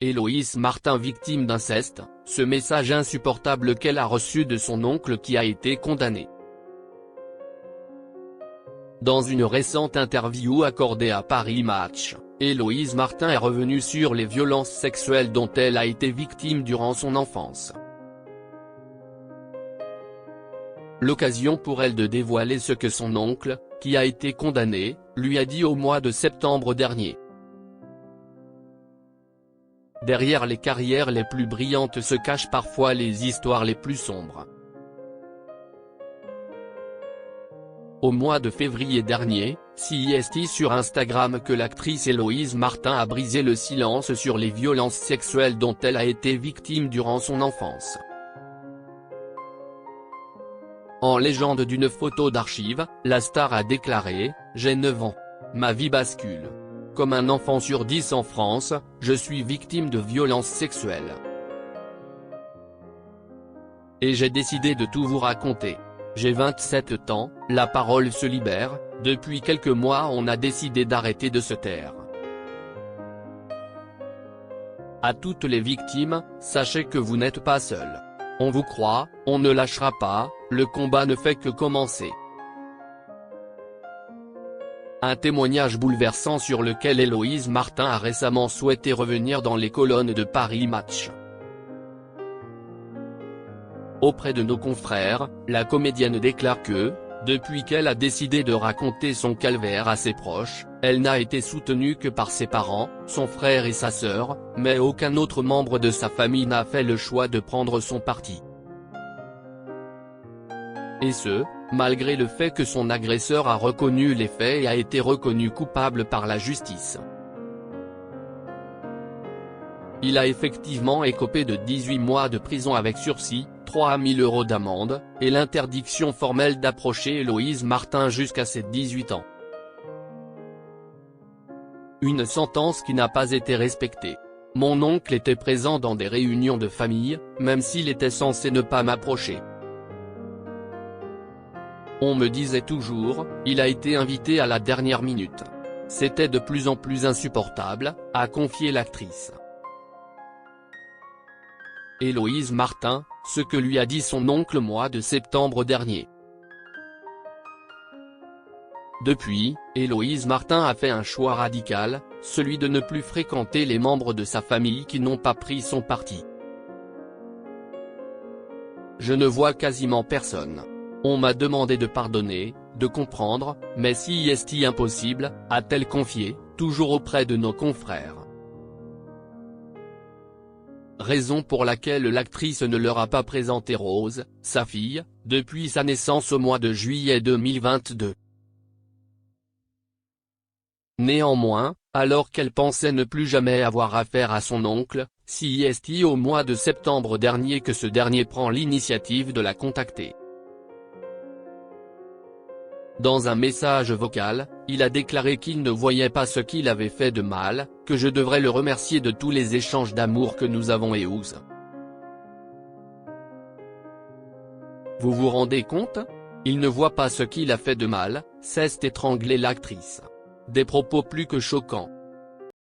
Héloïse Martin victime d'inceste, ce message insupportable qu'elle a reçu de son oncle qui a été condamné. Dans une récente interview accordée à Paris Match, Héloïse Martin est revenue sur les violences sexuelles dont elle a été victime durant son enfance. L'occasion pour elle de dévoiler ce que son oncle, qui a été condamné, lui a dit au mois de septembre dernier. Derrière les carrières les plus brillantes se cachent parfois les histoires les plus sombres. Au mois de février dernier, c'est sur Instagram que l'actrice Héloïse Martin a brisé le silence sur les violences sexuelles dont elle a été victime durant son enfance. En légende d'une photo d'archive, la star a déclaré « J'ai 9 ans. Ma vie bascule. Comme un enfant sur 10 en France, je suis victime de violences sexuelles. Et j'ai décidé de tout vous raconter. J'ai 27 ans, la parole se libère, depuis quelques mois on a décidé d'arrêter de se taire. À toutes les victimes, sachez que vous n'êtes pas seuls. On vous croit, on ne lâchera pas, le combat ne fait que commencer. » Un témoignage bouleversant sur lequel Héloïse Martin a récemment souhaité revenir dans les colonnes de Paris Match. Auprès de nos confrères, la comédienne déclare que, depuis qu'elle a décidé de raconter son calvaire à ses proches, elle n'a été soutenue que par ses parents, son frère et sa sœur, mais aucun autre membre de sa famille n'a fait le choix de prendre son parti. Et ce, malgré le fait que son agresseur a reconnu les faits et a été reconnu coupable par la justice. Il a effectivement écopé de 18 mois de prison avec sursis, 3 000 € d'amende, et l'interdiction formelle d'approcher Héloïse Martin jusqu'à ses 18 ans. Une sentence qui n'a pas été respectée. Mon oncle était présent dans des réunions de famille, même s'il était censé ne pas m'approcher. On me disait toujours, il a été invité à la dernière minute. C'était de plus en plus insupportable, a confié l'actrice. Héloïse Martin, ce que lui a dit son oncle au mois de septembre dernier. Depuis, Héloïse Martin a fait un choix radical, celui de ne plus fréquenter les membres de sa famille qui n'ont pas pris son parti. Je ne vois quasiment personne. On m'a demandé de pardonner, de comprendre, mais si est-il impossible, a-t-elle confié, toujours auprès de nos confrères. Raison pour laquelle l'actrice ne leur a pas présenté Rose, sa fille, depuis sa naissance au mois de juillet 2022. Néanmoins, alors qu'elle pensait ne plus jamais avoir affaire à son oncle, c'est au mois de septembre dernier que ce dernier prend l'initiative de la contacter. Dans un message vocal, il a déclaré qu'il ne voyait pas ce qu'il avait fait de mal, que je devrais le remercier de tous les échanges d'amour que nous avons eus. Vous vous rendez compte? Il ne voit pas ce qu'il a fait de mal, s'est étranglée l'actrice. Des propos plus que choquants.